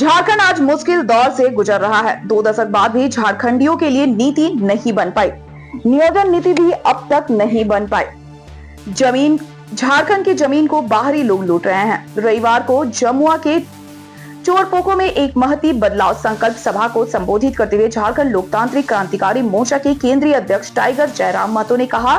झारखंड आज मुश्किल दौर से गुजर रहा है। 2 दशक बाद भी झारखंडियों के लिए नीति नहीं बन पाई। नियोजन नीति भी अब तक नहीं बन पाई। झारखंड की जमीन को बाहरी लोग लूट रहे हैं। रविवार को जमुआ के चोरपोको में एक महती बदलाव संकल्प सभा को संबोधित करते हुए झारखंड लोकतांत्रिक क्रांतिकारी मोर्चा के केंद्रीय अध्यक्ष टाइगर जयराम महतो ने कहा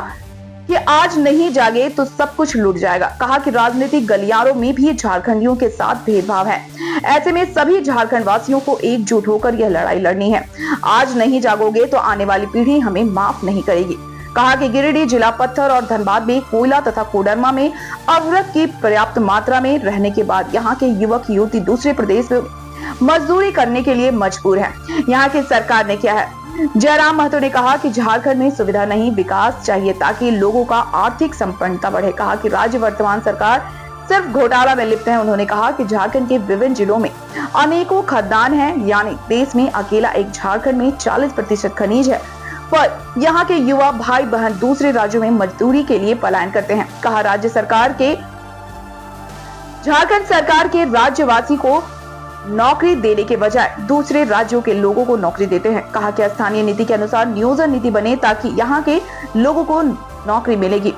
कि आज नहीं जागे तो सब कुछ लूट जाएगा। कहा कि राजनीतिक गलियारों में भी झारखंडियों के साथ भेदभाव है। ऐसे में सभी झारखंड वासियों को एकजुट होकर यह लड़ाई लड़नी है। आज नहीं जागोगे तो आने वाली पीढ़ी हमें माफ नहीं करेगी। कहा कि गिरिडीह, जिला पत्थर और धनबाद में कोयला तथा कोडरमा में अवरक्त की पर्याप्त मात्रा में रहने के बाद यहाँ के युवक युवती दूसरे प्रदेश में मजदूरी करने के लिए मजबूर हैं। यहाँ की सरकार ने क्या है? जयराम महतो ने कहा कि झारखंड में सुविधा नहीं, विकास चाहिए ताकि लोगों का आर्थिक संपन्नता बढ़े। कहा कि राज्य वर्तमान सरकार सिर्फ घोटाला में लिप्त है। उन्होंने कहा कि झारखंड के विभिन्न जिलों में अनेकों खदान हैं, यानी देश में अकेला एक झारखंड में 40% खनिज है, पर यहाँ के युवा भाई बहन दूसरे राज्यों में मजदूरी के लिए पलायन करते हैं। कहा झारखंड सरकार के राज्यवासी को नौकरी देने के बजाय दूसरे राज्यों के लोगों को नौकरी देते हैं। कहा कि स्थानीय नीति के अनुसार नियोजन नीति बने ताकि यहाँ के लोगों को नौकरी मिलेगी।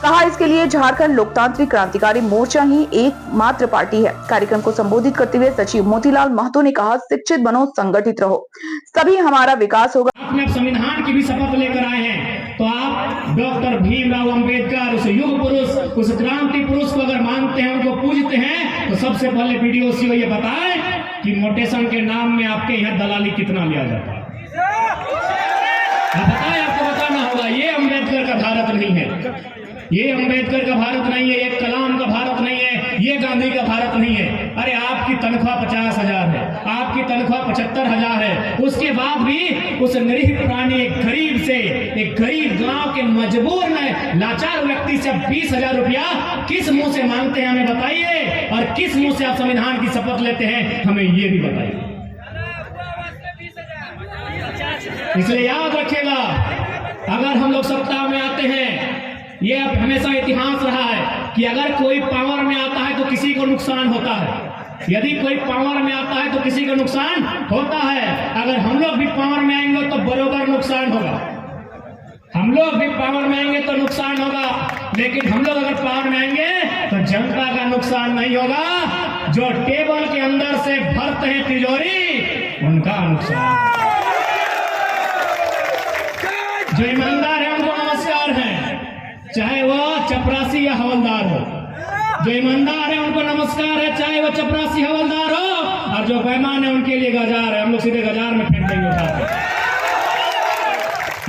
कहा इसके लिए झारखंड लोकतांत्रिक क्रांतिकारी मोर्चा ही एकमात्र पार्टी है। कार्यक्रम को संबोधित करते हुए सचिव मोतीलाल महतो ने कहा, शिक्षित बनो, संगठित रहो, तभी हमारा विकास होगा। अपने संविधान की भी शपथ लेकर आए हैं, तो आप डॉक्टर भीमराव अंबेडकर, उस युग पुरुष, उस क्रांति पुरुष को अगर मानते हैं, उनको पूजते हैं, तो सबसे पहले वीडियो को ये बताएं कि मोटेशन के नाम में आपके यहाँ दलाली कितना लिया जाता है। बताएं, आपको बताना होगा। ये अंबेडकर का भारत नहीं है, ये अंबेडकर का भारत नहीं है, ये कलाम का भारत नहीं है, ये गांधी का भारत नहीं है। अरे आपकी तनख्वाह 50,000 है, आपकी तनख्वाह 75,000 है, उसके बाद भी उस निरीह प्राणी एक गरीब गांव के मजबूर लाचार व्यक्ति से 20,000 रुपया किस मुंह से मांगते हैं, हमें बताइए। और किस मुंह से आप संविधान की शपथ लेते हैं, हमें ये भी बताइए। इसलिए याद रखिएगा, अगर हम लोग सत्ता में आते हैं, ये अब हमेशा इतिहास रहा है कि अगर कोई पावर में आता है तो किसी को नुकसान होता है। यदि कोई पावर में आता है तो किसी को नुकसान होता है। अगर हम लोग भी पावर में आएंगे तो बरोबर नुकसान होगा। हम लोग भी पावर में आएंगे तो नुकसान होगा, लेकिन हम लोग अगर पावर में आएंगे तो जनता का नुकसान नहीं होगा। जो टेबल के अंदर से भरते हैं तिजोरी, उनका नुकसान। जो ईमानदार है उनको नमस्कार है, चाहे वह चपरासी या हवलदार हो। जो ईमानदार है उनको नमस्कार है, चाहे वह चपरासी हवलदार हो। और जो बेईमान है उनके लिए गजार है। हम लोग सीधे गजार में फेंक देंगे उठाकर।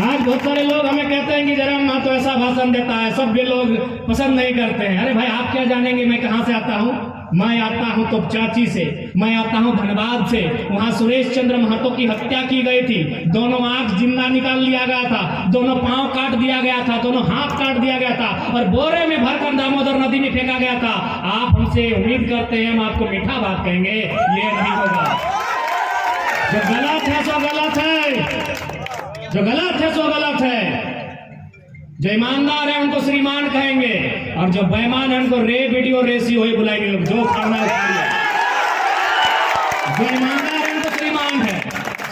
आज बहुत सारे लोग हमें कहते हैं कि जयराम महतो ऐसा भाषण देता है, सब भी लोग पसंद नहीं करते हैं। अरे भाई, आप क्या जानेंगे मैं कहां से आता हूं? मैं आता हूं तो चाची से, मैं आता हूं धनबाद से। वहां सुरेश चंद्र महतो की हत्या की गई थी। दोनों आंख जिंदा निकाल लिया गया था, दोनों पांव काट दिया गया था, दोनों हाथ काट दिया गया था और बोरे में भरकर दामोदर नदी में फेंका गया था। आप हमसे उम्मीद करते हैं हम आपको मीठा बात कहेंगे, ये नहीं होगा। जो गलत है सो गलत है, जो गलत है सो गलत है। जो ईमानदार है उनको श्रीमान कहेंगे, और जो बेईमान है उनको रे वीडियो रेसियो ही बुलाएंगे। लोग जो खाना है, जो ईमानदार है उनको श्रीमान है,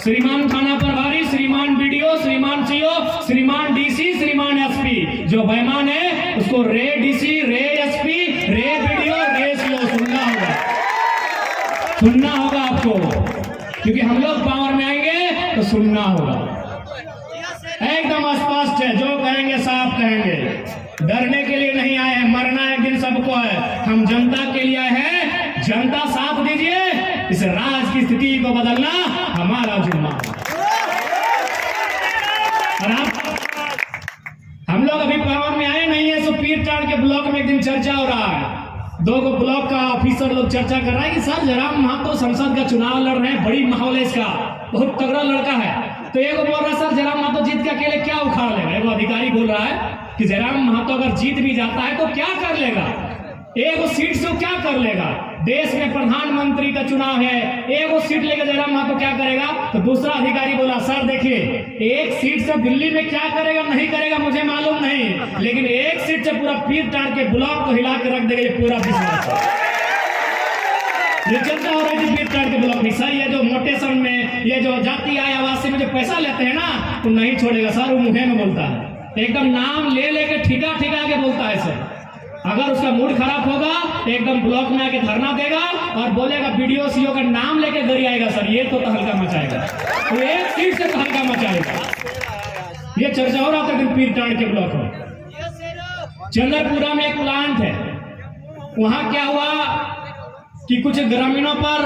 श्रीमान थाना प्रभारी, श्रीमान वीडियो, श्रीमान सीओ, श्रीमान डीसी, श्रीमान एसपी। जो बेईमान है उसको रे डीसी, रे एसपी, रे वीडियो, रे सीओ सुनना होगा, सुनना होगा आपको, क्योंकि हम लोग पावर में आएंगे तो सुनना होगा। एकदम स्पष्ट है, जो कहेंगे साफ कहेंगे। डरने के लिए नहीं आए हैं, मरना एक दिन सबको है। हम जनता के लिए आए हैं, जनता साथ दीजिए। इस राज की स्थिति को बदलना हमारा जिम्मा है। और हम लोग अभी पावर में आए नहीं है, सो पीर टाड़ के ब्लॉक में एक दिन चर्चा हो रहा है। 2 ब्लॉक का ऑफिसर लोग चर्चा कर रहा है कि सर जयराम महतो संसद का चुनाव लड़ रहे हैं, बड़ी माहौल है इसका, बहुत तगड़ा लड़का है। तो एक बोल रहा है सर जयराम महतो जीत के अकेले क्या उखाड़ लेगा। एक अधिकारी बोल रहा है कि जयराम महतो अगर जीत भी जाता है तो क्या कर लेगा, एक सीट से क्या कर लेगा। देश में प्रधानमंत्री का चुनाव है, एक सीट लेकर जयराम महतो क्या करेगा। तो दूसरा अधिकारी बोला, सर देखिए, एक सीट से दिल्ली में क्या करेगा नहीं करेगा मुझे मालूम नहीं, लेकिन एक सीट से पूरा पीर टाड़ के ब्लॉक को हिला के रख देगा, ये पूरा विश्वास है। ये चर्चा हो रही थी पीरटांड के ब्लॉक में, सर ये जो मोटेशन में ये जो जाति आय आवास में जो पैसा लेते हैं ना, तो नहीं छोड़ेगा सर, वो मुंह में बोलता है, एकदम नाम ले लेके ठिका ठिका के बोलता है सर। अगर उसका मूड खराब होगा तो एकदम ब्लॉक में आके धरना देगा और बोलेगा बीडीओ सीओ का नाम लेके गरी आएगा सर, ये तो हल्का मचाएगा, तो एक सीट से तो हल्का मचाएगा। ये चर्चा हो रहा था पीरटांड के ब्लॉक में। चंद्रपुरा में एक प्लांट है, वहां क्या हुआ कि कुछ ग्रामीणों पर